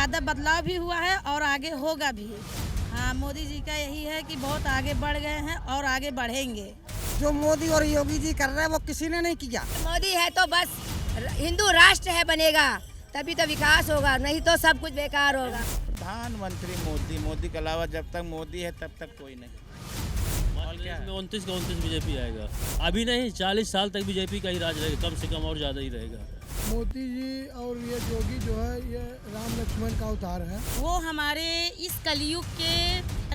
ज़्यादा बदलाव भी हुआ है और आगे होगा भी। हाँ, मोदी जी का यही है कि बहुत आगे बढ़ गए हैं और आगे बढ़ेंगे। जो मोदी और योगी जी कर रहे हैं वो किसी ने नहीं किया। मोदी है तो बस हिंदू राष्ट्र है बनेगा, तभी तो विकास होगा, नहीं तो सब कुछ बेकार होगा। प्रधानमंत्री मोदी के अलावा जब तक मोदी है तब तक कोई नहीं। इसमें 29 का 29 बीजेपी आएगा। अभी नहीं, 40 साल तक बीजेपी का ही राज रहेगा, कम से कम और ज़्यादा ही रहेगा। मोदी जी और ये योगी जो है ये राम लक्ष्मण का अवतार है। वो हमारे इस कलयुग के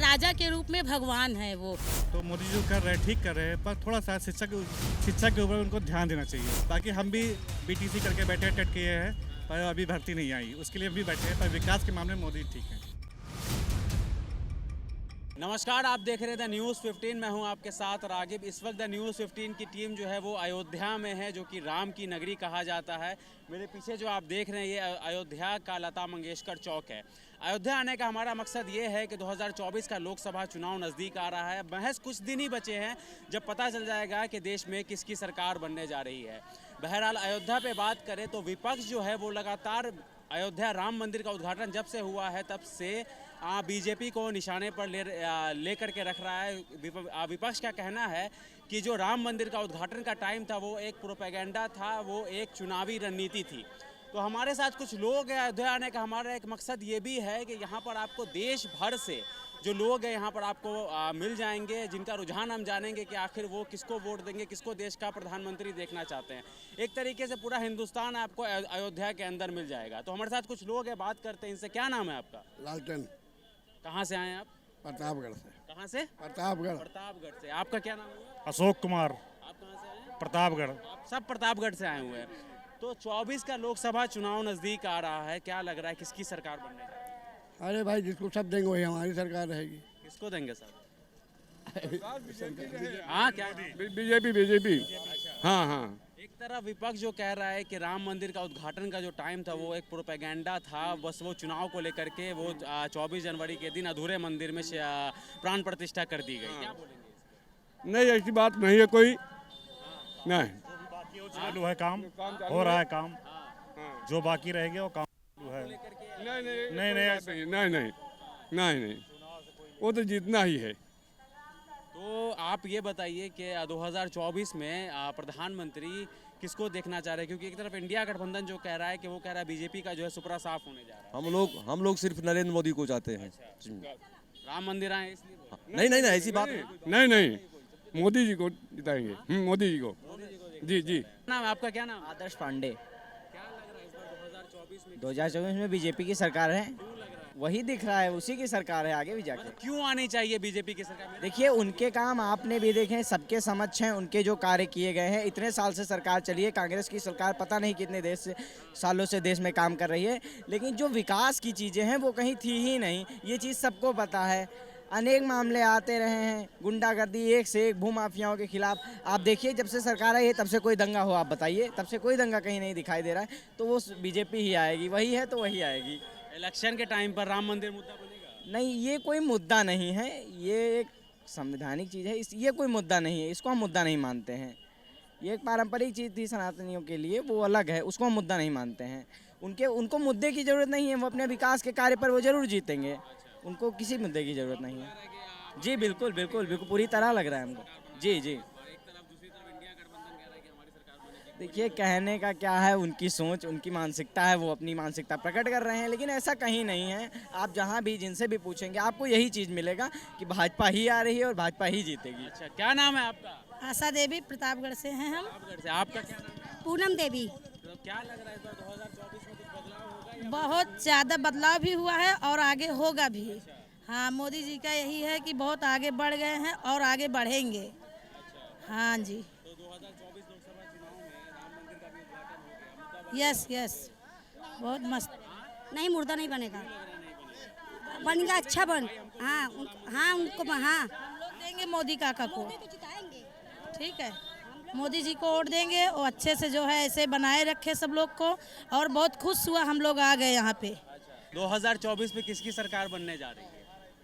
राजा के रूप में भगवान है वो। तो मोदी जी कर रहे हैं, ठीक कर रहे हैं, पर थोड़ा सा शिक्षा के ऊपर उनको ध्यान देना चाहिए। ताकि हम भी बीटीसी करके बैठे टेट किए हैं पर अभी भर्ती नहीं आई, उसके लिए भी बैठे हैं, पर विकास के मामले में मोदी ठीक है। नमस्कार, आप देख रहे थे न्यूज़ 15। मैं हूं आपके साथ रागिब। इस वक्त द न्यूज़ 15 की टीम जो है वो अयोध्या में है, जो कि राम की नगरी कहा जाता है। मेरे पीछे जो आप देख रहे हैं ये अयोध्या का लता मंगेशकर चौक है। अयोध्या आने का हमारा मकसद ये है कि 2024 का लोकसभा चुनाव नज़दीक आ रहा है। महज कुछ दिन ही बचे हैं जब पता चल जाएगा कि देश में किसकी सरकार बनने जा रही है। बहरहाल अयोध्या पे बात करें तो विपक्ष जो है वो लगातार अयोध्या राम मंदिर का उद्घाटन जब से हुआ है तब से बीजेपी को निशाने पर ले करके रख रहा है। विपक्ष का कहना है कि जो राम मंदिर का उद्घाटन का टाइम था वो एक प्रोपेगेंडा था, वो एक चुनावी रणनीति थी। तो हमारे साथ कुछ लोग हैं। अयोध्या आने का हमारा एक मकसद ये भी है कि यहाँ पर आपको देश भर से जो लोग हैं यहाँ पर आपको मिल जाएंगे, जिनका रुझान हम जानेंगे कि आखिर वो किसको वोट देंगे, किसको देश का प्रधानमंत्री देखना चाहते हैं। एक तरीके से पूरा हिंदुस्तान आपको अयोध्या के अंदर मिल जाएगा। तो हमारे साथ कुछ लोग हैं, बात करते हैं इनसे। क्या नाम है आपका? लालटेन। कहाँ से आए हैं आप? प्रतापगढ़ से। कहाँ से? प्रतापगढ़। प्रतापगढ़ से। आपका क्या नाम है? अशोक कुमार, आप कहाँ से आए हैं? प्रतापगढ़। आप सब प्रतापगढ़ से आए हुए हैं। तो 24 का लोकसभा चुनाव नज़दीक आ रहा है, क्या लग रहा है किसकी सरकार बनने जा रही है? अरे भाई जिसको सब देंगे वही हमारी सरकार रहेगी। किसको देंगे सर? हाँ, क्या? बीजेपी। हाँ हाँ। एक तरफ विपक्ष जो कह रहा है कि राम मंदिर का उद्घाटन का जो टाइम था वो एक प्रोपेगेंडा था, बस वो चुनाव को लेकर के वो 24 जनवरी के दिन अधूरे मंदिर में प्राण प्रतिष्ठा कर दी गई। क्या बोलेंगे? नहीं ऐसी बात नहीं है कोई। नहीं चालू है, काम हो रहा है, काम जो बाकी रहेंगे वो काम चालू है। नहीं वो तो जीतना ही है। तो आप ये बताइए कि 2024 में प्रधानमंत्री किसको देखना चाह रहे हैं? क्योंकि एक तरफ इंडिया गठबंधन जो कह रहा है कि वो कह रहा है बीजेपी का जो है सुपरा साफ होने जा रहा है। हम लोग सिर्फ नरेंद्र मोदी को चाहते हैं। राम मंदिर आए इसलिए बोल- नहीं ऐसी बात नहीं मोदी जी को जिताएंगे। मोदी जी को। जी। नाम आपका? क्या नाम? आदर्श पांडे। क्या लग रहा है इस बार 2024 में? 2024 में बीजेपी की सरकार है, वही दिख रहा है, उसी की सरकार है आगे भी जाके। क्यों आनी चाहिए बीजेपी की सरकार? देखिए उनके काम आपने भी देखे, सबके समक्ष हैं, उनके जो कार्य किए गए हैं। इतने साल से सरकार चली है, कांग्रेस की सरकार पता नहीं कितने सालों से देश में काम कर रही है, लेकिन जो विकास की चीज़ें हैं वो कहीं थी ही नहीं। ये चीज़ सबको पता है। अनेक मामले आते रहे हैं, गुंडागर्दी एक से एक, भूमाफियाओं के खिलाफ। आप देखिए जब से सरकार आई है तब से कोई दंगा हो, आप बताइए, तब से कोई दंगा कहीं नहीं दिखाई दे रहा है। तो वो बीजेपी ही आएगी, वही है तो वही आएगी। इलेक्शन के टाइम पर राम मंदिर मुद्दा बनेगा? नहीं, ये कोई मुद्दा नहीं है, ये एक संवैधानिक चीज़ है, ये कोई मुद्दा नहीं है, इसको हम मुद्दा नहीं मानते हैं। ये एक पारंपरिक चीज़ थी सनातनियों के लिए, वो अलग है, उसको हम मुद्दा नहीं मानते हैं। उनको मुद्दे की ज़रूरत नहीं है, वो अपने विकास के कार्य पर वो ज़रूर जीतेंगे, उनको किसी मुद्दे की ज़रूरत नहीं है। जी बिल्कुल पूरी तरह लग रहा है हमको। जी। देखिए कहने का क्या है, उनकी सोच, उनकी मानसिकता है, वो अपनी मानसिकता प्रकट कर रहे हैं, लेकिन ऐसा कहीं नहीं है। आप जहाँ भी जिनसे भी पूछेंगे आपको यही चीज़ मिलेगा कि भाजपा ही आ रही है और भाजपा ही जीतेगी। अच्छा, क्या नाम है आपका? आशा देवी, प्रतापगढ़ से हैं हम। प्रतापगढ़ से। आपका क्या नाम है? पूनम देवी। तो क्या लग रहा है इस बार 2024 में कुछ बदलाव होगा या? बहुत ज़्यादा बदलाव भी हुआ है और आगे होगा भी। हाँ, मोदी जी का यही है कि बहुत आगे बढ़ गए हैं और आगे बढ़ेंगे। हाँ जी। तो 2024 लोकसभा चुनाव में राम मंदिर का भी उद्घाटन हो गया, मुद्दा यस बहुत मस्त। नहीं मुर्दा नहीं बनेगा, बनेगा अच्छा बन। हाँ उनको हाँ लोग देंगे मोदी काका को, ठीक है। मोदी जी को वोट देंगे, वो अच्छे से जो है ऐसे बनाए रखे सब लोग को, और बहुत खुश हुआ हम लोग आ गए यहाँ पे। 2024 में किसकी सरकार बनने जा रही है?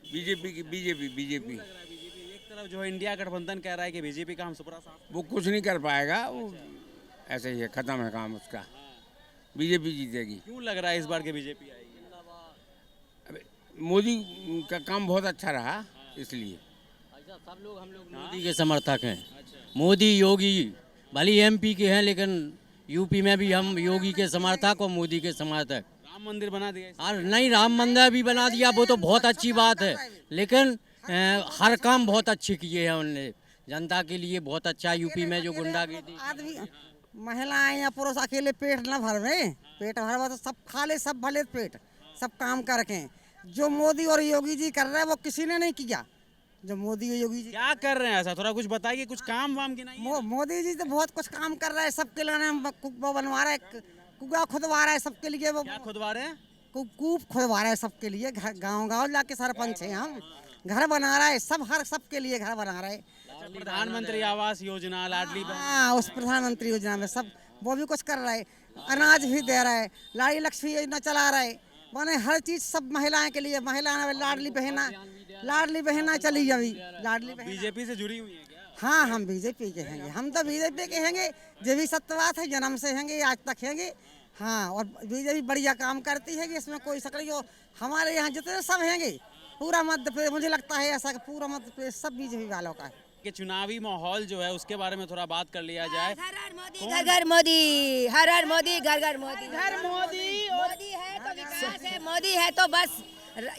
बीजेपी। एक तरफ जो है इंडिया गठबंधन कह रहा है कि बीजेपी का हम सुपरा साफ। वो कुछ नहीं कर पाएगा, वो ऐसे ही है, खत्म है काम उसका। बीजेपी जीतेगी। क्यों लग रहा है इस बार के बीजेपी आएगी? मोदी का काम बहुत अच्छा रहा इसलिए। अच्छा, सब लोग हम लोग मोदी के समर्थक हैं। मोदी योगी भले एमपी के हैं, लेकिन यूपी में भी हम योगी के समर्थक और मोदी के समर्थक। राम मंदिर बना दिया इसने। और नहीं, राम मंदिर भी बना दिया, वो तो बहुत अच्छी बात है, लेकिन हर काम बहुत अच्छे किए हैं उन्होंने, जनता के लिए बहुत अच्छा। यूपी में जो गुंडागर्दी, आदमी महिलाएं या पुरुष अकेले पेट न भर में, पेट भरवा तो सब खा ले, सब भले पेट, सब काम कर रखे। जो मोदी और योगी जी कर रहे हैं वो किसी ने नहीं किया। जो मोदी और योगी जी क्या कर रहे हैं ऐसा, थोड़ा कुछ बताइए, कुछ काम वाम की नहीं है? मोदी जी तो बहुत कुछ काम कर रहे हैं सबके लिए। वो बनवा रहे हैं, कुआ खुदवा रहा है सबके लिए। वो क्या खुदवा रहे हैं? कूप खुदवा रहा है सबके लिए। गांव जाके सरपंच हैं हम, घर बना रहा है सब, हर सबके लिए घर बना रहा है। प्रधानमंत्री आवास योजना, लाडली बहन, हाँ, उस प्रधानमंत्री योजना में सब वो भी कुछ कर रहा है। अनाज भी दे रहा है, लाड़ी लक्ष्मी योजना चला रहा है, माने हर चीज सब महिलाएं के लिए। महिलाएं लाडली बहना चली अभी, लाडली बहना। बीजेपी से जुड़ी हुई है क्या? हाँ, हम बीजेपी के हैं, हम तो बीजेपी के हैं, जो भी सत्यवाद है जन्म से हैं, आज तक हैं। हाँ, और बीजेपी बढ़िया काम करती है, इसमें कोई शक नहीं। हमारे यहाँ जितने सब हैं, पूरा मध्य प्रदेश, मुझे लगता है ऐसा कि पूरा मध्य प्रदेश सब बीजेपी वालों का है। कि चुनावी माहौल जो है उसके बारे में थोड़ा बात कर लिया जाए। हर हर मोदी, घर घर मोदी, हर हर मोदी, घर घर मोदी। घर मोदी, मोदी है तो विकास है, मोदी है तो बस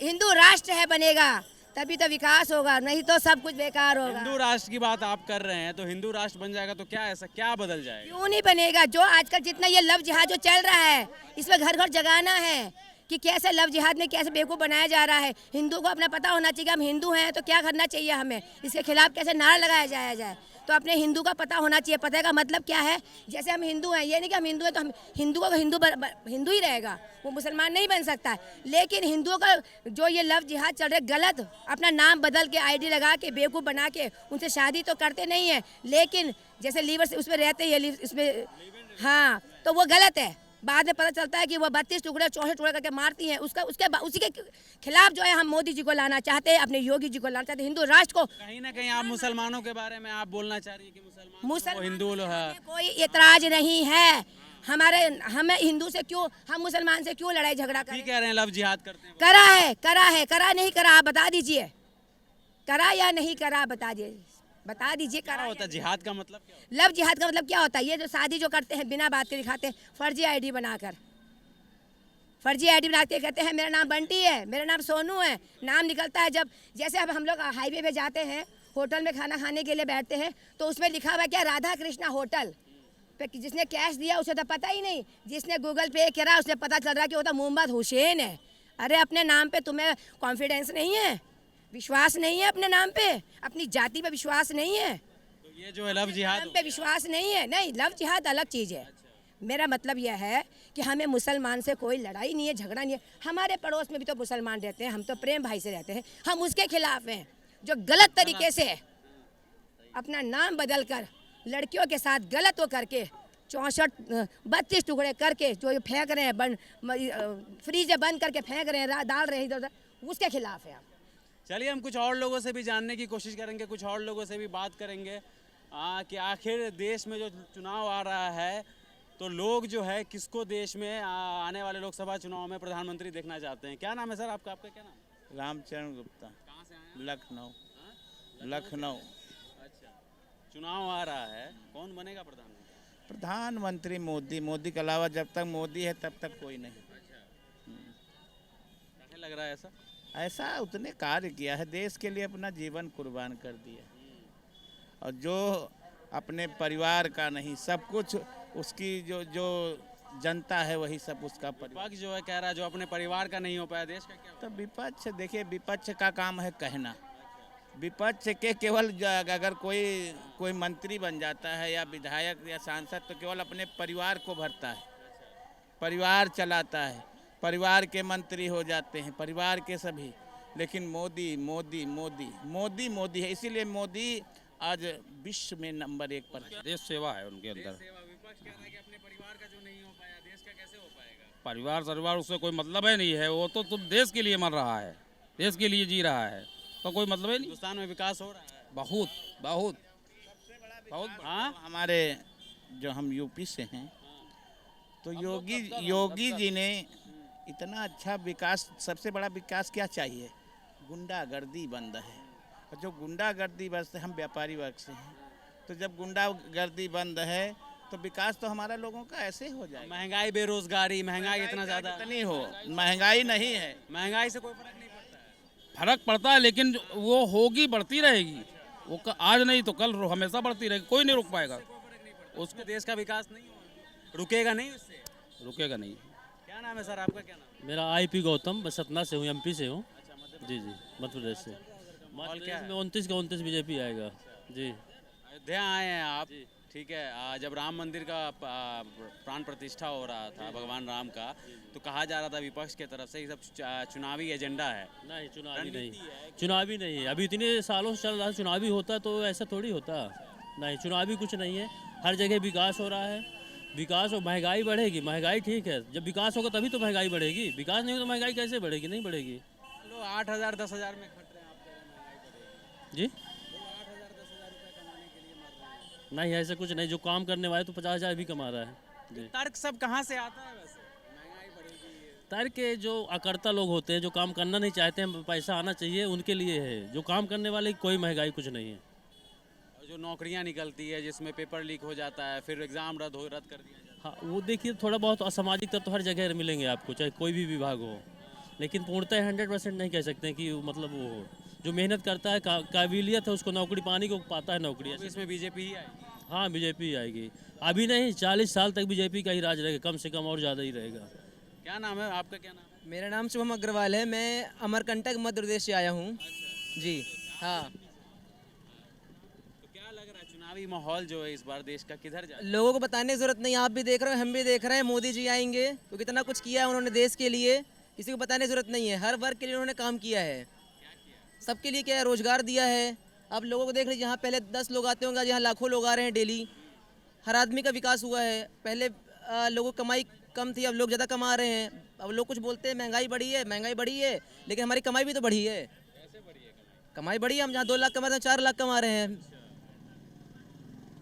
हिंदू राष्ट्र है बनेगा, तभी तो विकास होगा, नहीं तो सब कुछ बेकार होगा। हिंदू राष्ट्र की बात आप कर रहे हैं, तो हिंदू राष्ट्र बन जाएगा तो क्या ऐसा क्या बदल जाएगा? क्यों नहीं बनेगा? जो आजकल जितना ये लव जिहाद जो चल रहा है, इसमें घर घर जगाना है कि कैसे लव जिहाद में कैसे बेवकूफ़ बनाया जा रहा है। हिंदू को अपना पता होना चाहिए कि हम हिंदू हैं तो क्या करना चाहिए हमें, इसके खिलाफ कैसे नारा लगाया जाए। तो अपने हिंदू का पता होना चाहिए। पता का मतलब क्या है? जैसे हम हिंदू हैं, ये नहीं कि हम हिंदू हैं तो हम हिंदू को हिंदू ही रहेगा, वो मुसलमान नहीं बन सकता है। लेकिन हिंदुओं का जो ये लव जिहाद चल रहा है गलत, अपना नाम बदल के आईडी लगा के बेवकूफ़ बना के उनसे शादी तो करते नहीं है, लेकिन जैसे लीवर से उसमें रहते हैं इसमें, हाँ, तो वो गलत है। बाद में पता चलता है कि वो 32 टुकड़े 64 टुकड़े करके मारती हैं। उसी के खिलाफ जो है हम मोदी जी को लाना चाहते हैं, अपने योगी जी को लाना चाहते हैं, हिंदू राष्ट्र को। कहीं ना कहीं आप मुसलमानों के बारे में आप बोलना चाह रही है कि मुसलमान हिंदू लोग है। कोई एतराज नहीं है हमें हिंदू से क्यों, हम मुसलमान से क्यों लड़ाई झगड़ा करें? कह रहे हैं लव जिहाद करते हैं। करा नहीं करा, आप बता दीजिए, करा या नहीं करा बता दीजिए। क्या होता है जिहाद का मतलब? लव जिहाद का मतलब क्या होता है? ये जो शादी जो करते हैं बिना बात के दिखाते हैं, फर्जी आईडी बनाकर कहते हैं मेरा नाम बंटी है, मेरा नाम सोनू है, नाम निकलता है। जब जैसे अब हम लोग हाईवे पे जाते हैं, होटल में खाना खाने के लिए बैठते हैं, तो उसमें लिखा हुआ क्या, राधा कृष्णा होटल। जिसने कैश दिया उसे तो पता ही नहीं, जिसने गूगल पे करा उसे पता चल रहा है कि वो तो मोहम्मद हुसैन है। अरे अपने नाम पे तुम्हें कॉन्फिडेंस नहीं है, विश्वास नहीं है अपने नाम पे, अपनी जाति पे विश्वास नहीं है, तो ये जो है लव जिहाद पे विश्वास नहीं है। नहीं, लव जिहाद अलग चीज़ है। मेरा मतलब यह है कि हमें मुसलमान से कोई लड़ाई नहीं है, झगड़ा नहीं है। हमारे पड़ोस में भी तो मुसलमान रहते हैं, हम तो प्रेम भाई से रहते हैं, हम उसके खिलाफ हैं जो गलत तरीके से अपना नाम बदल कर लड़कियों के साथ गलत हो करके 32 टुकड़े करके जो फेंक रहे हैं, फ्रीज बंद करके फेंक रहे हैं, डाल रहे हैं इधर उधर, उसके खिलाफ है हम। चलिए हम कुछ और लोगों से भी जानने की कोशिश करेंगे, कुछ और लोगों से भी बात करेंगे कि आखिर देश में जो चुनाव आ रहा है तो लोग जो है किसको देश में आने वाले लोकसभा चुनाव में प्रधानमंत्री देखना चाहते हैं। क्या नाम है सर आपका क्या नाम? रामचरण गुप्ता। कहाँ से आए? लखनऊ। अच्छा, चुनाव आ रहा है, कौन बनेगा प्रधानमंत्री? प्रधानमंत्री मोदी के अलावा जब तक मोदी है तब तक कोई नहीं। कैसे लग रहा है ऐसा उतने कार्य किया है, देश के लिए अपना जीवन कुर्बान कर दिया, और जो अपने परिवार का नहीं, सब कुछ उसकी जो जनता है वही सब उसका परिवार। विपक्ष जो है कह रहा है जो अपने परिवार का नहीं हो पाया, देश का क्या? तो विपक्ष देखिए, विपक्ष का काम है कहना। विपक्ष के केवल अगर कोई मंत्री बन जाता है या विधायक या सांसद, तो केवल अपने परिवार को भरता है, परिवार चलाता है, परिवार के मंत्री हो जाते हैं, परिवार के सभी। लेकिन मोदी है, इसीलिए मोदी आज विश्व में नंबर 1 पर है। देश सेवा है उनके अंदर। विपक्ष कह रहा है कि अपने परिवार का जो नहीं हो पाया, देश का कैसे हो पाएगा? परिवार उससे कोई मतलब है नहीं है, वो तो देश के लिए मर रहा है, देश के लिए जी रहा है, तो कोई मतलब है नहीं। हिंदुस्तान में विकास हो रहा है बहुत। हाँ, हमारे जो हम यूपी से हैं, तो योगी जी ने इतना अच्छा विकास, सबसे बड़ा विकास क्या चाहिए? गुंडागर्दी बंद है। और जो गुंडागर्दी बस, हम व्यापारी वर्ग से हैं, तो जब गुंडागर्दी बंद है तो विकास तो हमारा लोगों का ऐसे ही हो जाएगा। महंगाई, बेरोजगारी, महंगाई इतना ज़्यादा, इतनी हो, महंगाई नहीं है, महंगाई से कोई फर्क नहीं पड़ता है। फर्क पड़ता है, लेकिन वो होगी, बढ़ती रहेगी। वो आज नहीं तो कल हमेशा बढ़ती रहेगी, कोई नहीं रुक पाएगा। उसके देश का विकास नहीं होगा, रुकेगा नहीं, उससे रुकेगा नहीं। क्या नाम है सर आपका? क्या नाम है? मेरा IP गौतम, मैं सतना से हूँ, MP से हूँ। जी जी, मध्य प्रदेश से। मध्य प्रदेश में 29 का 29 BJP आएगा जी। अयोध्या आए हैं आप, ठीक है। जब राम मंदिर का प्राण प्रतिष्ठा हो रहा था भगवान राम का, तो कहा जा रहा था विपक्ष के तरफ से ये सब चुनावी एजेंडा है। नहीं, चुनावी नहीं, चुनावी नहीं है। अभी इतने सालों से चल रहा है, चुनावी होता तो ऐसा थोड़ी होता। नहीं, चुनावी कुछ नहीं है। हर जगह विकास हो रहा है, विकास और महंगाई बढ़ेगी। महंगाई ठीक है, जब विकास होगा तभी तो महंगाई बढ़ेगी। विकास नहीं हो तो महंगाई कैसे बढ़ेगी? नहीं बढ़ेगी। लोग 8,000 10,000 में खट रहे हैं, आप कह रहे हैं महंगाई बढ़ेगी। जी, लोग 8,000 10,000 रुपये कमाने के लिए मर रहे हैं। नहीं ऐसा कुछ नहीं। जो काम करने वाले तो 50,000 भी कमा रहा है जी। तर्क सब कहाँ से आता है वैसे? महंगाई बढ़ेगी, तर्क के जो अकर्ता लोग होते हैं, जो काम करना नहीं चाहते हैं, पैसा आना चाहिए, उनके लिए है। जो काम करने वाले कोई महंगाई कुछ नहीं है। और जो नौकरियां निकलती है जिसमें पेपर लीक हो जाता है, फिर एग्जाम रद्द कर दिया जाता है। हाँ, वो देखिए थोड़ा बहुत असामाजिक तत्व तो हर जगह मिलेंगे आपको, चाहे कोई भी विभाग हो, लेकिन पूर्णतः 100% नहीं कह सकते हैं कि मतलब वो हो। जो मेहनत करता है, काबिलियत है, उसको नौकरी पाने को पाता है नौकरी। तो इसमें बीजेपी ही आएगी। हाँ, बीजेपी आएगी। अभी नहीं, 40 साल तक बीजेपी का ही राज रहेगा, कम से कम और ज़्यादा ही रहेगा। क्या नाम है आपका? क्या नाम है? मेरा नाम शुभम अग्रवाल है। मैं अमरकंटक मध्य प्रदेश से आया हूँ जी। हाँ, तो क्या लग रहा है चुनावी माहौल जो है इस बार देश का किधर जा? लोगों को बताने की ज़रूरत नहीं, आप भी देख रहे हो, हम भी देख रहे हैं। मोदी जी आएंगे तो कितना कुछ किया है उन्होंने देश के लिए, किसी को बताने की ज़रूरत नहीं है। हर वर्ग के लिए उन्होंने काम किया है, सबके लिए क्या है, रोजगार दिया है। अब लोगों को देख लीजिए, यहाँ पहले 10 लोग आते होंगे, यहाँ लाखों लोग आ रहे हैं डेली। हर आदमी का विकास हुआ है। पहले लोगों की कमाई कम थी, अब लोग ज़्यादा कमा रहे हैं। अब लोग कुछ बोलते हैं महंगाई बढ़ी है, महंगाई बढ़ी है, लेकिन हमारी कमाई भी तो बढ़ी है। कमाई बढ़ी है, हम जहाँ 2 लाख कमा रहे हैं 4 लाख कमा रहे हैं।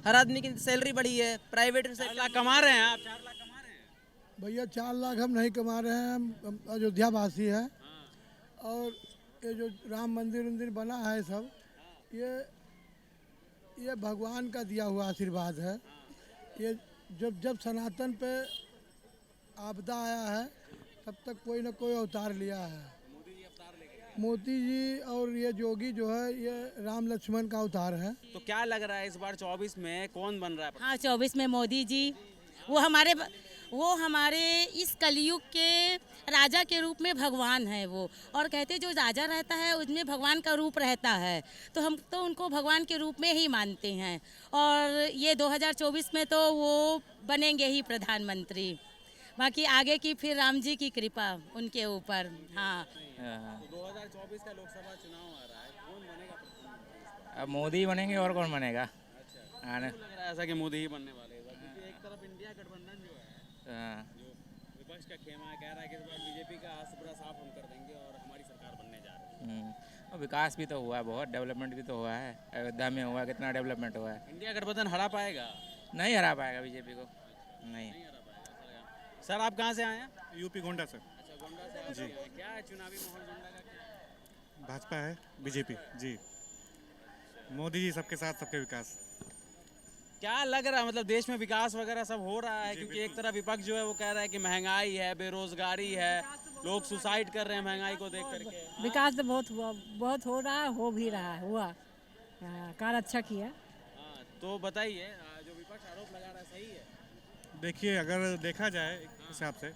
हर आदमी की सैलरी बढ़ी है, प्राइवेट 4 लाख कमा रहे हैं आप? 4 लाख कमा रहे हैं भैया? 4 लाख हम नहीं कमा रहे हैं, हम अयोध्या वासी हैं। और ये जो राम मंदिर बना है सब, ये भगवान का दिया हुआ आशीर्वाद है। ये जब सनातन पे आपदा आया है, तब तक कोई ना कोई अवतार लिया है। मोदी जी और ये योगी जो है, ये राम लक्ष्मण का अवतार है। तो क्या लग रहा है इस बार 24 में कौन बन रहा है? हाँ, 24 में मोदी जी, वो हमारे इस कलयुग के राजा के रूप में भगवान है वो। और कहते जो राजा रहता है उसमें भगवान का रूप रहता है, तो हम तो उनको भगवान के रूप में ही मानते हैं। और ये 2024 में तो वो बनेंगे ही प्रधानमंत्री। बाकी आगे की फिर राम जी की कृपा उनके ऊपर। हाँ, 2024 का लोकसभा चुनाव आ रहा है, कौन बनेगा प्रधानमंत्री? अब मोदी बनेंगे और कौन बनेगा? अच्छा, लग रहा है ऐसा कि मोदी ही बनने वाले हैं, क्योंकि एक तरफ इंडिया गठबंधन जो है, जो विपक्ष का खेमा है, कह रहा है कि इस बार बीजेपी का आसरा साफ हम कर देंगे और हमारी सरकार बनने जा रही है। और विकास भी तो हुआ है, बहुत डेवलपमेंट भी तो हुआ है। अयोध्या में हुआ, कितना डेवलपमेंट हुआ है। इंडिया गठबंधन हरा पाएगा? नहीं हरा पाएगा बीजेपी को, नहीं। सर आप कहाँ से आए हैं? यूपी गोंडा से। अच्छा, गोंडा से आप जी। आए हैं। क्या है चुनावी माहौल गोंडा का? क्या भाजपा है, बीजेपी जी। मोदी जी सबके साथ, सबके विकास। क्या लग रहा है, मतलब देश में विकास वगैरह सब हो रहा है? क्योंकि एक तरफ विपक्ष जो है वो कह रहा है कि महंगाई है, बेरोजगारी है, लोग सुसाइड कर रहे हैं महंगाई को देख करके। विकास तो बहुत हुआ, बहुत हो रहा है, हो भी रहा है, हुआ। कार्य अच्छा किया। हाँ, तो बताइए, जो विपक्ष आरोप लगा रहा है सही है? देखिए, अगर देखा जाए एक हिसाब से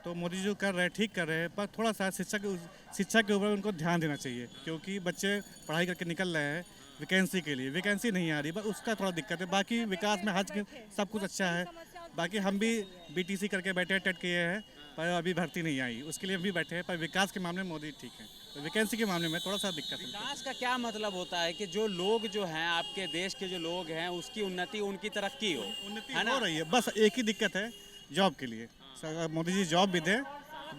तो मोदी जी जो कर रहे हैं ठीक कर रहे हैं, पर थोड़ा सा शिक्षा के ऊपर उनको ध्यान देना चाहिए, क्योंकि बच्चे पढ़ाई करके निकल रहे हैं वैकेंसी के लिए, वैकेंसी नहीं आ रही, बस उसका थोड़ा दिक्कत है। बाकी विकास में हज सब कुछ अच्छा है। बाकी हम भी BTC करके बैठे हैं, टेट किए हैं, पर अभी भर्ती नहीं आई, उसके लिए हम भी बैठे हैं। पर विकास के मामले में मोदी ठीक है, तो वैकेंसी के मामले में थोड़ा सा दिक्कत है। विकास का क्या मतलब होता है कि जो लोग जो हैं, आपके देश के जो लोग हैं, उसकी उन्नति, उनकी तरक्की हो, उन्नति है ना? हो रही है, बस एक ही दिक्कत है जॉब के लिए। मोदी जी जॉब भी दें,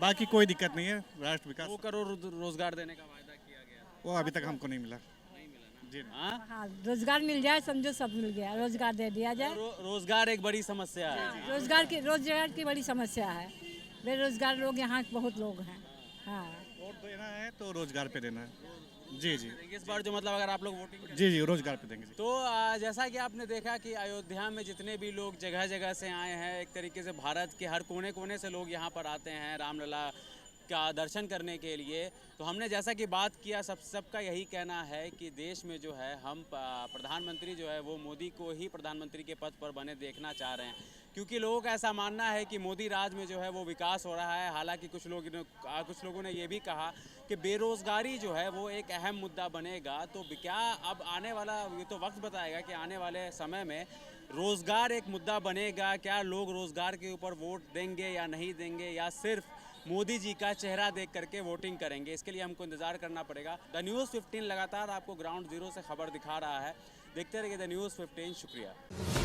बाकी कोई दिक्कत नहीं है। राष्ट्र विकास 2 करोड़ रोजगार देने का वायदा किया गया, वो अभी तक हमको नहीं मिला। नहीं मिला ना? जी। हाँ, हाँ, रोजगार मिल जाए, समझो सब मिल गया, रोजगार दे दिया जाए। रोजगार एक बड़ी समस्या है। रोजगार की बड़ी समस्या है। बेरोजगार लोग यहाँ बहुत लोग हैं। हाँ, वोट देना है तो रोजगार पे देना है। जी जी इस बार जो मतलब अगर आप लोग वोटिंग करें जी जी रोजगार पे देंगे जी। तो जैसा कि आपने देखा कि अयोध्या में जितने भी लोग जगह जगह से आए हैं, एक तरीके से भारत के हर कोने कोने से लोग यहाँ पर आते हैं रामलला का दर्शन करने के लिए। तो हमने जैसा कि बात किया, सबका यही कहना है कि देश में जो है हम प्रधानमंत्री जो है वो मोदी को ही प्रधानमंत्री के पद पर बने देखना चाह रहे हैं, क्योंकि लोगों का ऐसा मानना है कि मोदी राज में जो है वो विकास हो रहा है। हालांकि कुछ लोगों ने ये भी कहा कि बेरोज़गारी जो है वो एक अहम मुद्दा बनेगा। तो क्या अब आने वाला ये तो वक्त बताएगा कि आने वाले समय में रोज़गार एक मुद्दा बनेगा? क्या लोग रोज़गार के ऊपर वोट देंगे या नहीं देंगे, या सिर्फ मोदी जी का चेहरा देख करके वोटिंग करेंगे? इसके लिए हमको इंतज़ार करना पड़ेगा। द न्यूज़ 15 लगातार आपको ग्राउंड ज़ीरो से खबर दिखा रहा है। देखते रहिए द न्यूज़ 15। शुक्रिया।